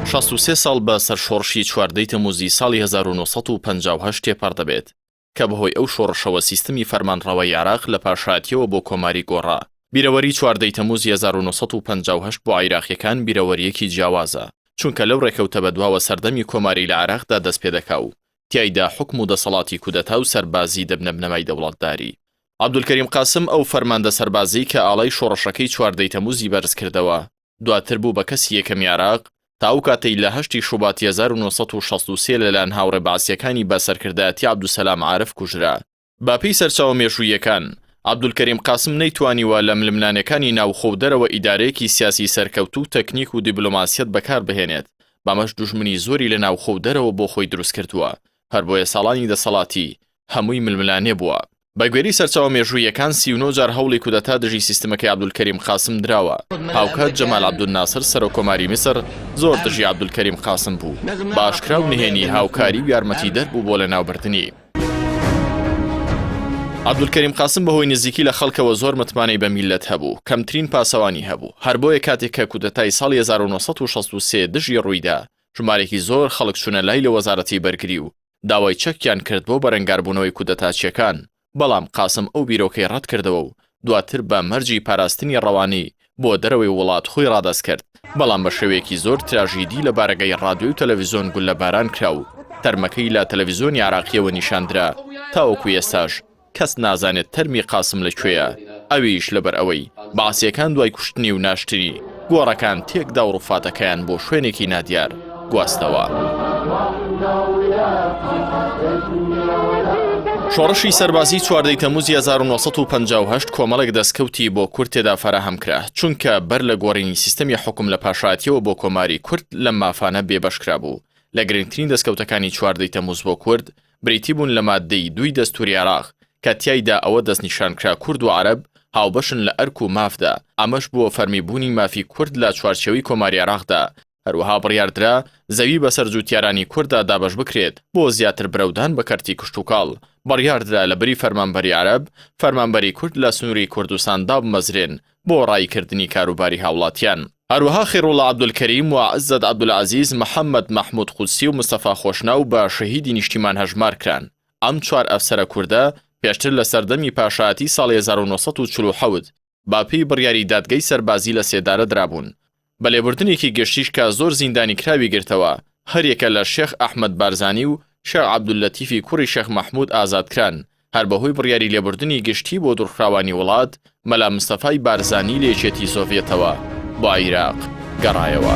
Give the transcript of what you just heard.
63 ساڵ بە سەر شۆڕشی چواردەی تەموزی ساڵی 1950 تێپەڕ دەبێت کە بەهۆی ئەو شۆڕشەوە سیستەمی فەرمانڕەوەی عێراق لە پاشایەتیەوە بۆ کۆماری گۆڕا. بیرەوەری چواردەی تەموزی 1950 بۆ عێراقیەکان بیرەوەریەکی جیاوازە، چونکە لەو ڕێکەوتە بەدواوە سەردەمی کۆماری لە عێراقدا دەست پێ دەکا و تیایدا حکم و دەسەڵاتی کودەتا و سەربازی دەبنە بنەمای دەوڵەتداری. عەبدولکەریم قاسم ئەو فەرماندە سەربازی کە ئاڵای شۆڕشەکەی چواردەی تەموزی بەرز کردەوە دواتر بوو بە کەسی یەکەمی عێراق تا ئەو کاتەی لە 8 شوباتی 1963 لەلایەن هاوڕێ بەعسیەکانی بە سەرکردایەتی عەبدولسەلام عارف کوژرا. باپەی سەرچاوە مێژوویەکان عەبدولکەریم قاسم نەیتوانیوە لە ململانەکانی ناوخۆ و دەرەوە ئیدارەیەکی سیاسی سەرکەوتو و تەکنیک و دیبلۆماسیەت بەکار بهێنێت، بەمەش دوژمنی زۆری لە ناوخۆ و دەرەوە بۆ خۆی دروست کردووە، هەر بۆیە ساڵانی دەسەڵاتی هەمووی ململانێ بووە. بەگوێری سەرچاوە مێژوویەکان 39 جار هەوڵی کودەتا دژی سیستەمەکەی عەبدولکەریم قاسم دراوە. هاوکات جەمال عەبدولناسر سەرۆکۆماری میسر زۆر دژی عەبدولکەریم قاسم بوو، باشکرا و نهێنی هاوکاری و یارمەتیدەر بوو بۆ لەناوبردنی. عەبدولکەریم قاسم بەهۆی نزیکی لە خەڵکەوە زۆر متمانەی بە میلەت هەبوو، کەمترین پاسەوانی هەبوو، هەر بۆیە کاتێک کە کودەتای ساڵی 1963 دژی ڕوویدا ژمارێکی زۆر خەڵک چوونە لای لە وەزارەتی بەرگری و داوای چەکیان کرد بۆ بەرەنگاربوونەوەی کودەتاچیەکان، بەڵام قاسم ئەو بیرۆکەی ڕەت کردەوە و دواتر بە مەرجی پاراستنی ڕەوانەی بۆ دەرەوەی وڵات خۆی ڕادەست کرد، بەڵام بە شێوەیەکی زۆر تراژیدی لە بارگەی ڕادیۆ و تەلەڤیزۆن گول لە باران کرا و تەرمەکەی لە تەلەڤیزۆنی عێراقیەوە نیشاندرا تاوەکو ئێستاش کەس نازانێت تەرمی قاسم لەکوێیە، ئەویش لەبەر ئەوەی بەعسیەکان دوای کوشتنی و ناشتنی گۆڕەکان تێکدا و ڕووفاتەکەیان بۆ شوێنێکی نادیار گواستەوە. شۆڕشی سەربازی چواردەی تەموزی 1950 کۆمەڵێک دەستکەوتی بۆ کورد تێدا فەراهەم کرا، چونکە بەر لە گۆڕینی سیستەمی حکم لە پاشایەتیەوە بۆ کۆماری کورد لە مافانە بێبەشکرا بوو. لە گرنگترین دەستکەوتەکانی چواردەی تەموز بۆ کورد بریتی بوون لە مادەی 2 دەستوری عێراق کە تیایدا ئەوە دەستنیشانکرا کورد و عەرەب هاوبەشن لە ئەرک و مافدا، ئەمەش بووە فەرمیبوونی مافی کورد لە چوارچێوەی کۆماری عێراقدا. هەروەها بڕیاردرا زەوی بەسەر جووتیارانی کووردا دابەش بکرێت بۆ زیاتر برەودان بە کەرتی کشت و کاڵ. بڕیاردرا لە بەری فەرمانبەری عەرەب فەرمانبەری کورد لە سنووری کوردستان دابمەزرێن بۆ ڕایکردنی کاروباری هاوڵاتیان. هەروەها خێرۆڵە عەبدولکەریم و عەزەت عەبدولعەزیز، محەممەد مەحموود قودسی و مستەفا خۆشناو بە شەهیدی نیشتیمان هەژمار کران. ئەم چوار ئەفسەرە کووردە پێشتر لە سەردەمی پاشایەتی ساڵی 1947 باپەی بڕیاری دادگەی سەربازی لە سێدارە درابوون. بە لێبوردنێکی گشتیش کە زۆر زیندانی کراوی گرتەوە، هەریەکە لە شێخ ئەحمەد بارزانی و شێخ عەبدولەتیفی کوڕی شێخ مەحموود ئازادکران، هەر بەهۆی بڕیاری لێبوردنی گشتی بۆ دوورخراوانی وڵات مەلا مستەفای بارزانی لە یەکێتی سۆڤیەتەوە بۆ عێراق گەڕایەوە.